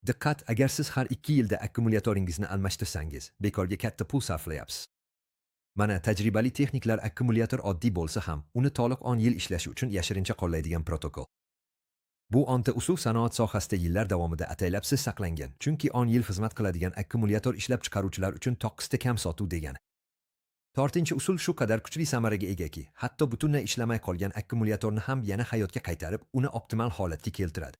Diqqat, agar siz har 2 yilda akkumulyatoringizni almashtirsangiz, bekorga katta pul sarflayapsiz. Mana tajribali texniklar akkumulyator oddiy bo'lsa ham, uni to'liq 10 yil ishlashi uchun yashirincha qo'llaydigan protokol. Bu 10 ta usul sanoat sohasida yillar davomida ataylabsiz saqlangan, chunki 10 yil xizmat qiladigan akkumulyator ishlab chiqaruvchilar uchun 9 ta kam sotuv degani. 4-chi usul shu qadar kuchli samaraga egaki, hatto butunlay ishlamay qolgan akkumulyatorni ham yana hayotga qaytarib, uni optimal holatga keltiradi.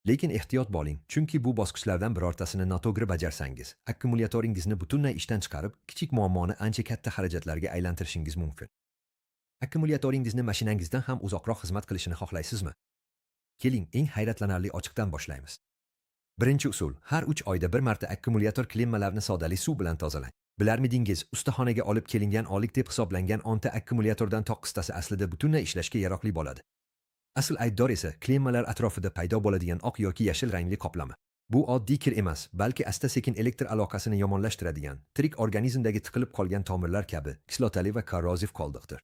Lekin ehtiyot bo'ling, chunki bu bosqichlardan birortasini noto'g'ri bajarsangiz, akkumulyatoringizni butunlay ishdan chiqarib, kichik muammoni ancha katta xarajatlarga aylantirishingiz mumkin. Akkumulyatoringizni mashinangizdan ham uzoqroq xizmat qilishini xohlaysizmi? Keling, eng hayratlanarli ochiqdan boshlaymiz. Birinchi usul: har 3 oyda bir marta akkumulyator klemmalarni sodali suv bilan tozalang. Bilarmidingiz, ustaxonaga olib kelingan oylik deb hisoblangan 10 ta akkumulyatordan 9 tasi aslida butunlay ishlashga yaroqli bo'ladi. Asl aybdor esa klemmalar atrofida paydo bo'ladigan oq yoki yashil rangli qoplama. Bu oddiy kir emas, balki asta-sekin elektr aloqasini yomonlashtiradigan, tirik organizmdagi tiqilib qolgan tomirlar kabi kislotali va korroziv qoldiqdir.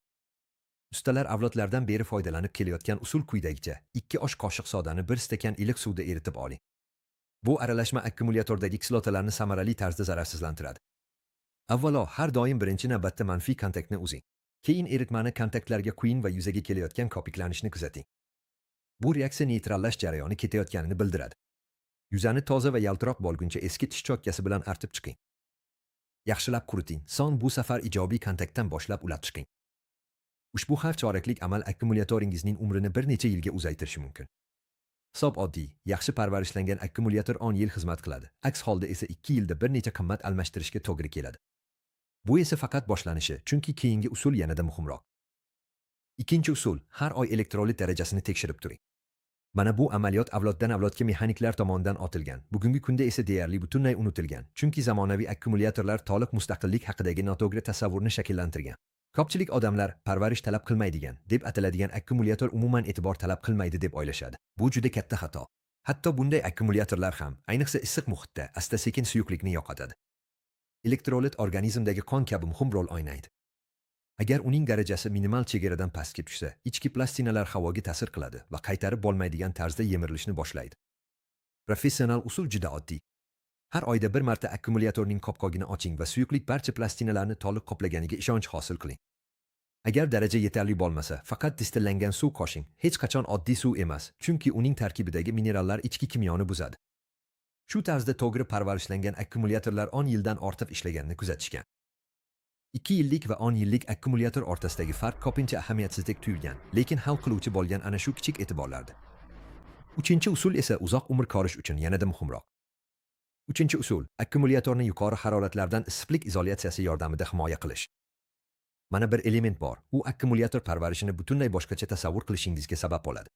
Ustalar avlodlardan beri foydalanib kelayotgan usul quyidagicha: 2 osh qoshiq sodani 1 stakan iliq suvda eritib oling. Bu aralashma akkumulyatordagi kislotalarni samarali tarzda zararsizlantiradi. Avvalo, har doim birinchi navbatda manfiy kontaktni uzing. Keyin eritmani kontaktlarga quying va yuzaga kelayotgan kopiklanishni kuzating. Bu reaksiya neytrallash jarayoni ketayotganini bildiradi. Yuzani toza va yaltiroq bo'lguncha eski tish cho'tkasi bilan artib chiqing. Yaxshilab quriting, so'ng bu safar ijobiy kontaktdan boshlab ulatib chiqing. Ushbu har choraklik amal akkumulyatoringizning umrini bir necha yilga uzaytirishi mumkin. Hisob oddiy: yaxshi parvarishlangan akkumulyator 10 yil xizmat qiladi. Aks holda esa 2 yilda bir necha qimmat almashtirishga to'g'ri keladi. Bu esa faqat boshlanishi, chunki keyingi usul yanada muhimroq. Ikkinchi usul: har oy elektrolit darajasini tekshirib turing. Mana bu amaliyot avloddan avlodga mexaniklar tomonidan otilgan, bugungi kunda esa deyarli butunlay unutilgan, chunki zamonaviy akkumulyatorlar to'liq mustaqillik haqidagi noto'g'ri tasavvurni shakllantirgan. Ko'pchilik odamlar parvarish talab qilmaydigan deb ataladigan akkumulyator umuman e'tibor talab qilmaydi deb o'ylashadi. Bu juda katta xato. Hatto bunday akkumulyatorlar ham, ayniqsa issiq muhitda, asta-sekin suyuqlikni yo'qotadi. Elektrolit organizmdagi qon kabi muhim rol o'ynaydi. Agar uning darajasi minimal chegaradan pastga tushsa, ichki plastinalar havoga ta'sir qiladi va qaytarib bo'lmaydigan tarzda yemirilishni boshlaydi. Professional usul juda oddiy. Har oyda bir marta akkumulyatorning qopqog'ini oching va suyuqlik barcha plastinalarni to'liq qoplaganiga ishonch hosil qiling. Agar daraja yetarli bo'lmasa, faqat distillangan suv qo'shing. Hech qachon oddiy suv emas, chunki uning tarkibidagi minerallar ichki kimyoni buzadi. Shu tarzda to'g'ri parvarishlangan akkumulyatorlar 10 yildan ortiq ishlaganini kuzatishgan. 2 yillik va 10 yillik akkumulyator o'rtasidagi farq ko'pincha ahamiyatsizdek tuyulgan, lekin hal qiluvchi bo'lgan ana shu kichik e'tiborlardir. 3-chi usul esa uzoq umr ko'rish uchun yanada muhimroq. 3-chi usul: akkumulyatorni yuqori haroratlardan issiqlik izolyatsiyasi yordamida himoya qilish. Mana bir element bor, u akkumulyator parvarishini butunlay boshqacha tasavvur qilishingizga sabab bo'ladi.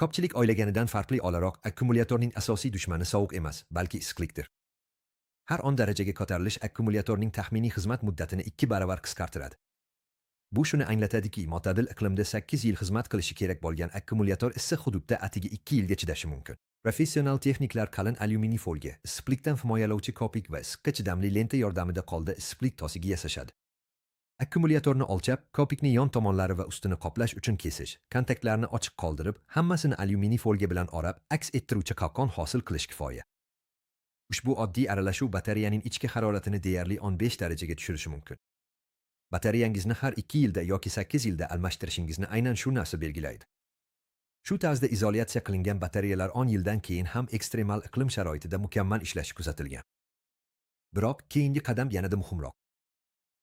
Ko'pchilik o'ylaganidan farqli o'laroq, akkumulyatorning asosiy dushmani sovuq emas, balki issiqlikdir. Har 10 darajaga ko'tarilish akkumulyatorning taxminiy xizmat muddatini 2 baravar qisqartiradi. Bu shuni anglatadiki, mo'tadil iqlimda 8 yil xizmat qilishi kerak bo'lgan akkumulyator issiq hududda atigi 2 yilga chidashi mumkin. Professional texniklar qalin alyuminiy folga, issiqlikdan himoyalovchi kopik va issiqqa chidamli lenta yordamida qo'lda issiqlik tosigi yasashadi. Akkumulyatorni o'lchab, kopikni yon tomonlari va ustini qoplash uchun kesish, kontaktlarni ochiq qoldirib, hammasini alyuminiy folga bilan o'rab, aks ettiruvchi qalqon hosil qilish kifoya. Ushbu oddiy aralashuv batareyaning ichki haroratini deyarli 15 darajaga tushirishi mumkin. Batareyangizni har 2 yilda yoki 8 yilda almashtirishingizni aynan shu narsa belgilaydi. Shu tarzda izolyatsiya qilingan batareyalar 10 yildan keyin ham ekstremal iqlim sharoitida mukammal ishlashi kuzatilgan. Biroq keyingi qadam yanada muhimroq.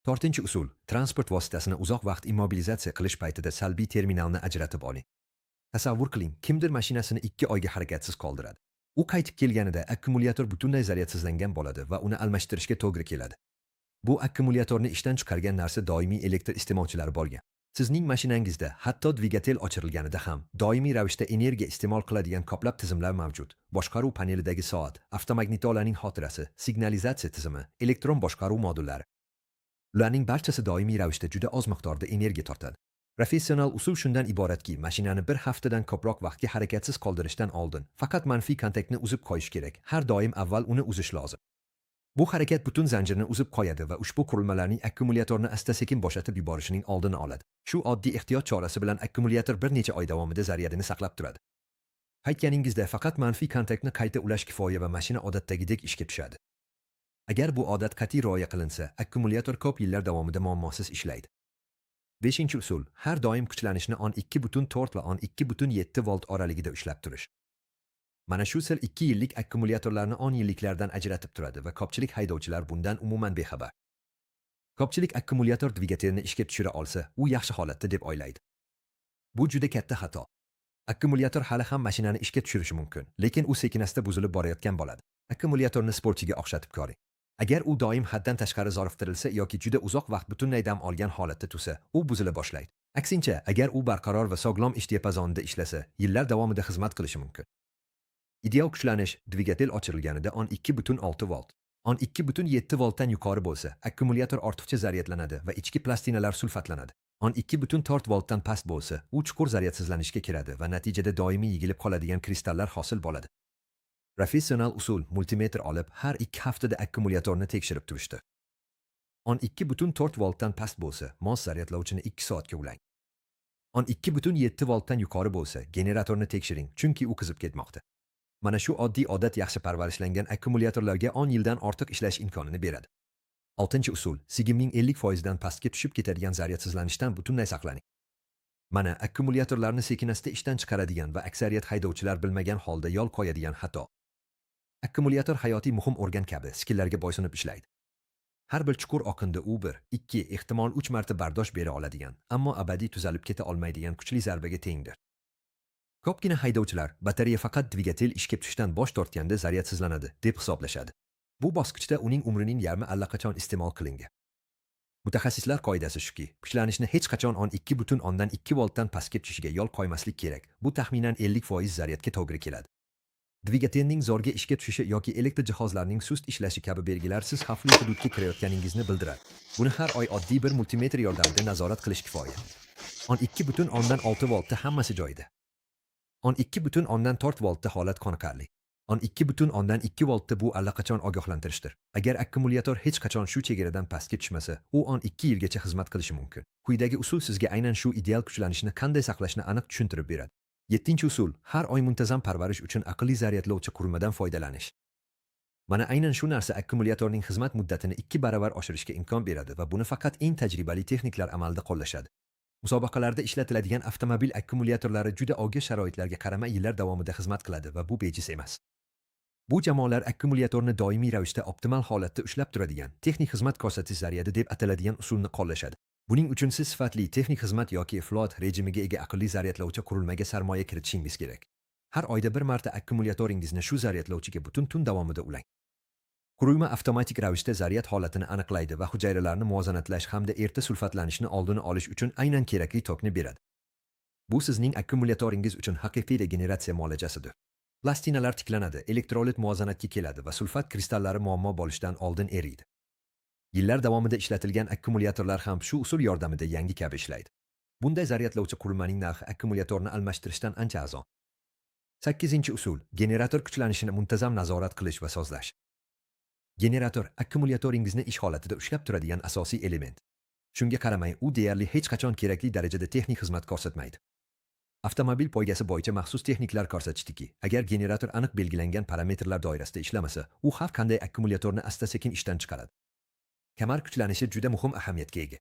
4-chi usul: transport vositasini uzoq vaqt immobilizatsiya qilish paytida salbiy terminalni ajratib oling. Tasavvur qiling, kimdir mashinasini 2 oyga harakatsiz qoldiradi. U qaytib kelganida akkumulyator butunlay zaryadsizlangan bo'ladi va uni almashtirishga to'g'ri keladi. Bu akkumulyatorni ishdan chiqargan narsa doimiy elektr iste'molchilari bo'lgan. Sizning mashinangizda hatto dvigatel o'chirilganida ham doimiy ravishda energiya iste'mol qiladigan ko'plab tizimlar mavjud. Boshqaruv panelidagi soat, avtomagnitolaning xotirasi, signalizatsiya tizimi, elektron boshqaruv modullari. Ularning barchasi doimiy ravishda juda oz miqdorda energiya tortadi. Professional usul shundan iboratki, mashinani bir haftadan ko'proq vaqtga harakatsiz qoldirishdan oldin faqat manfiy kontaktni uzib qo'yish kerak. Har doim avval uni uzish lozim. Bu harakat butun zanjirni uzib qo'yadi va ushbu qurilmalarning akkumulyatorni asta-sekin bo'shatib yuborishining oldini oladi. Shu oddiy ehtiyot chorasi bilan akkumulyator bir necha oy davomida zaryadini saqlab turadi. Aytganingizda faqat manfiy kontaktni qayta ulash kifoya va mashina odatdagidek ishga tushadi. Agar bu odat qat'iy rioya qilinsa, akkumulyator ko'p yillar davomida muammosiz ishlaydi. 5-usul har doim kuchlanishni 12.4 va 12.7 volt oraligida ushlab turish. Mana shu sir 2 yillik akkumulyatorlarni 10 yilliklardan ajratib turadi va ko'pchilik haydovchilar bundan umuman bexabar. Ko'pchilik akkumulyator dvigatelni ishga tushira olsa, u yaxshi holatda deb o'ylaydi. Bu juda katta xato. Akkumulyator hali ham mashinani ishga tushirishi mumkin, lekin u sekin-asta buzilib borayotgan bo'ladi. Akkumulyatorni sportchiga o'xshatib ko'ring. Agar u doim haddan tashqari zoriftirilsa yoki juda uzoq vaqt butunlay dam olgan holatda tursa, u buzila boshlaydi. Aksincha, agar u barqaror va sog'lom ish diapazonida ishlasa, yillar davomida xizmat qilishi mumkin. Ideal kuchlanish dvigatel o'chirilganida 12.6 volt. 12.7 voltdan yuqori bo'lsa, akkumulyator ortiqcha zaryadlanadi va ichki plastinalar sulfatlanadi. 12.4 voltdan past bo'lsa, u chuqur zaryadsizlanishga kiradi va natijada doimiy yigilib qoladigan kristallar hosil bo'ladi. Professional usul multimetr olib, har 2 haftada akkumulyatorni tekshirib turishdi. 12.4 voltdan past bo'lsa, mos zaryadlovchini 2 soatga ulang. 12.7 voltdan yuqori bo'lsa, generatorni tekshiring, chunki u qizib ketmoqda. Mana shu oddiy odat yaxshi parvarishlangan akkumulyatorlarga 10 yildan ortiq ishlash imkonini beradi. 6-usul sigimning 50% dan pastga tushib ketadigan zaryadsizlanishdan butunlay saqlaning. Mana akkumulyatorlarni sekin-asta ishdan chiqaradigan va aksariyat haydovchilar bilmagan holda yo'l qo'yadigan xato. Akkumulyator hayotiy muhim organ kabi skillarga bo'ysunib ishlaydi. Har bir chuqur oqinda u 1, 2, ehtimol 3 marta bardosh bera oladigan, ammo abadiy tuzalib keta olmaydigan kuchli zarbaga tengdir. Ko'pgina haydovchilar batareya faqat dvigatel ishga tushishdan bosh tortganda zaryadsizlanadi deb hisoblashadi. Bu bosqichda uning umrining yarmi allaqachon iste'mol qilingan. Mutaxassislar qoidasi shuki, kuchlanishni hech qachon 12.2 voltdan pastga tushishiga yo'l qo'ymaslik kerak. Bu taxminan 50% zaryadga to'g'ri keladi. Dvigatelning zo'rga ishga tushishi yoki elektr jihozlarning sust ishlashi kabi belgilar siz xavfli hududga kirayotganingizni bildiradi. Buni har oy oddiy bir multimetr yordamida nazorat qilish kifoya. 12.6 voltda hammasi joyida. 12.4 voltda holat qoniqarli. 12.2 voltda bu allaqachon ogohlantirishdir. Agar akkumulyator hech qachon shu chegaradan pastga tushmasa, u 12 yilgacha xizmat qilishi mumkin. Quyidagi usul sizga aynan shu ideal kuchlanishni qanday saqlashni aniq tushuntirib beradi. 7-usul har oy muntazam parvarish uchun aqlli zaryadlovchi qurilmadan foydalanish. Mana aynan shu narsa akkumulyatorning xizmat muddatini 2 baravar oshirishga imkon beradi va buni faqat eng tajribali texniklar amalda qo'llashadi. Musobaqalarda ishlatiladigan avtomobil akkumulyatorlari juda og'ir sharoitlarga qaramay yillar davomida xizmat qiladi va bu bejiz emas. Bu jamoalar akkumulyatorni doimiy ravishda optimal holatda ushlab turadigan texnik xizmat ko'rsatish zaryadi deb ataladigan usulni qo'llashadi. Buning uchun siz sifatli texnik xizmat yoki float rejimiga ega aqlli zaryadlovchi qurilmaga sarmoya kiritishingiz kerak. Har oyda bir marta akkumulyatoringizni shu zaryadlovchiga butun tun davomida ulang. Qurilma avtomatik ravishda zaryad holatini aniqlaydi va hujayralarni muvozanatlash hamda erta sulfatlanishni oldini olish uchun aynan kerakli tokni beradi. Bu sizning akkumulyatoringiz uchun haqiqiy regeneratsiya muolajasidir. Plastinalar tiklanadi, elektrolit muvozanatga keladi va sulfat kristallari muammo bo'lishidan oldin eriydi. Yillar davomida ishlatilgan akkumulyatorlar ham shu usul yordamida yangi kabi ishlaydi. Bunday zaryadlovchi qurilmaning narxi akkumulyatorni almashtirishdan ancha arzon. 8-usul generator kuchlanishini muntazam nazorat qilish va sozlash. Generator akkumulyatoringizni ish holatida ushlab turadigan asosiy element. Shunga qaramay, u deyarli hech qachon kerakli darajada texnik xizmat ko'rsatmaydi. Avtomobil poygasi bo'yicha maxsus texniklar ko'rsatishdiki, agar generator aniq belgilangan parametrlar doirasida ishlamasa, u har qanday akkumulyatorni asta-sekin ishdan chiqaradi. Kamar kuchlanishi juda muhim ahamiyatga ega.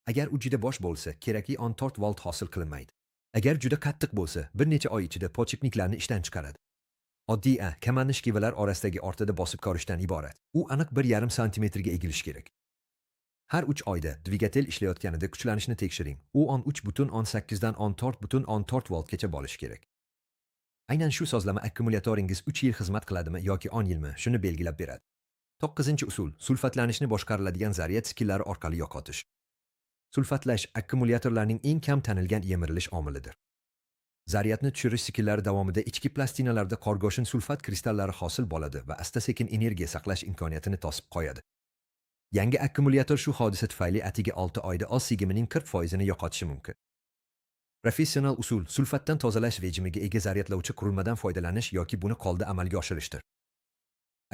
Agar u juda bosh bo'lsa, kerakli 14 volt hosil qilinmaydi. Agar juda qattiq bo'lsa, bir necha oy ichida podchipniklarni ishdan chiqaradi. Oddiy kamarni shkivalar orasidagi ortada bosib ko'rishdan iborat. U aniq 1,5 santimetrga egilishi kerak. Har 3 oyda dvigatel ishlayotganida kuchlanishni tekshiring. U 13.8 dan 14.4 voltgacha bo'lishi kerak. Aynan shu sozlama akkumulyatoringiz 3 yil xizmat qiladimi yoki 10 yilmi, shuni belgilab beradi. 9-usul sulfatlanishni boshqariladigan zaryad skillari orqali yo'qotish. Sulfatlash akkumulyatorlarning eng kam tanilgan yemirilish omilidir. Zaryadni tushirish sikllari davomida ichki plastinalarda qorgoshin sulfat kristallari hosil bo'ladi va asta-sekin energiya saqlash imkoniyatini to'sib qo'yadi. Yangi akkumulyator shu hodisa tufayli atigi 6 oyda o'z sigimining 40% ni yo'qotishi mumkin. Professional usul sulfatdan tozalash rejimiga ega zaryadlovchi qurilmadan foydalanish yoki buni qo'lda amalga oshirishdir.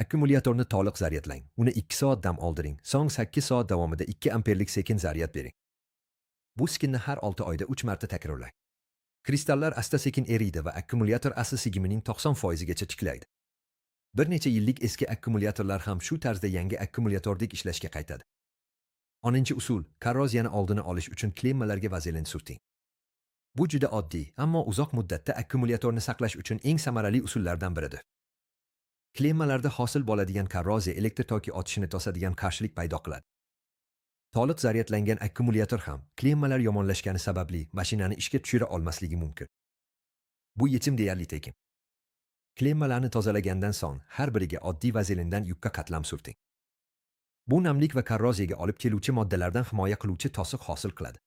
Akkumulyatorni to'liq zaryadlang. Uni 2 soat dam oldiring. So'ng 8 soat davomida 2 amperlik sekin zaryad bering. Bu skinni har 6 oyda 3 marta takrorlang. Kristallar asta-sekin eriydi va akkumulyator asl sigimining 90% gacha tiklaydi. Bir necha yillik eski akkumulyatorlar ham shu tarzda yangi akkumulyatordek ishlashga qaytadi. 10-usul korroziyani oldini olish uchun klemmalarga vazelin surting. Bu juda oddiy, ammo uzoq muddatda akkumulyatorni saqlash uchun eng samarali usullardan biridir. Klemmalarda hosil bo'ladigan korroziya elektr toki otishini to'sadigan qarshilik paydo qiladi. To'liq zaryadlangan akkumulyator ham klemmalar yomonlashgani sababli mashinani ishga tushira olmasligi mumkin. Bu yechim deyarli tekin. Klemmalarni tozalagandan so'ng har biriga oddiy vazelindan yupqa qatlam surting. Bu namlik va korroziyaga olib keluvchi moddalardan himoya qiluvchi to'siq hosil qiladi.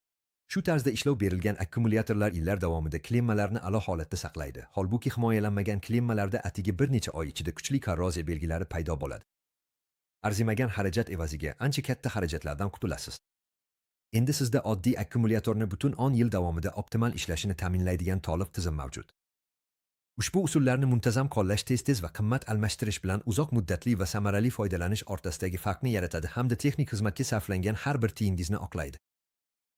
Shu tarzda ishlov berilgan akkumulyatorlar yillar davomida klemmalarni a'lo holatda saqlaydi. Holbuki himoyalanmagan klemmalarda atigi bir necha oy ichida kuchli korroziya belgilari paydo bo'ladi. Arzimagan xarajat evaziga ancha katta xarajatlardan qutulasiz. Endi sizda oddiy akkumulyatorni butun 10 yil davomida optimal ishlashini ta'minlaydigan to'liq tizim mavjud. Ushbu usullarni muntazam qo'llash tez-tez va qimmat almashtirish bilan uzoq muddatli va samarali foydalanish o'rtasidagi farqni yaratadi hamda texnik xizmatga sarflangan har bir tiyingizni oqlaydi.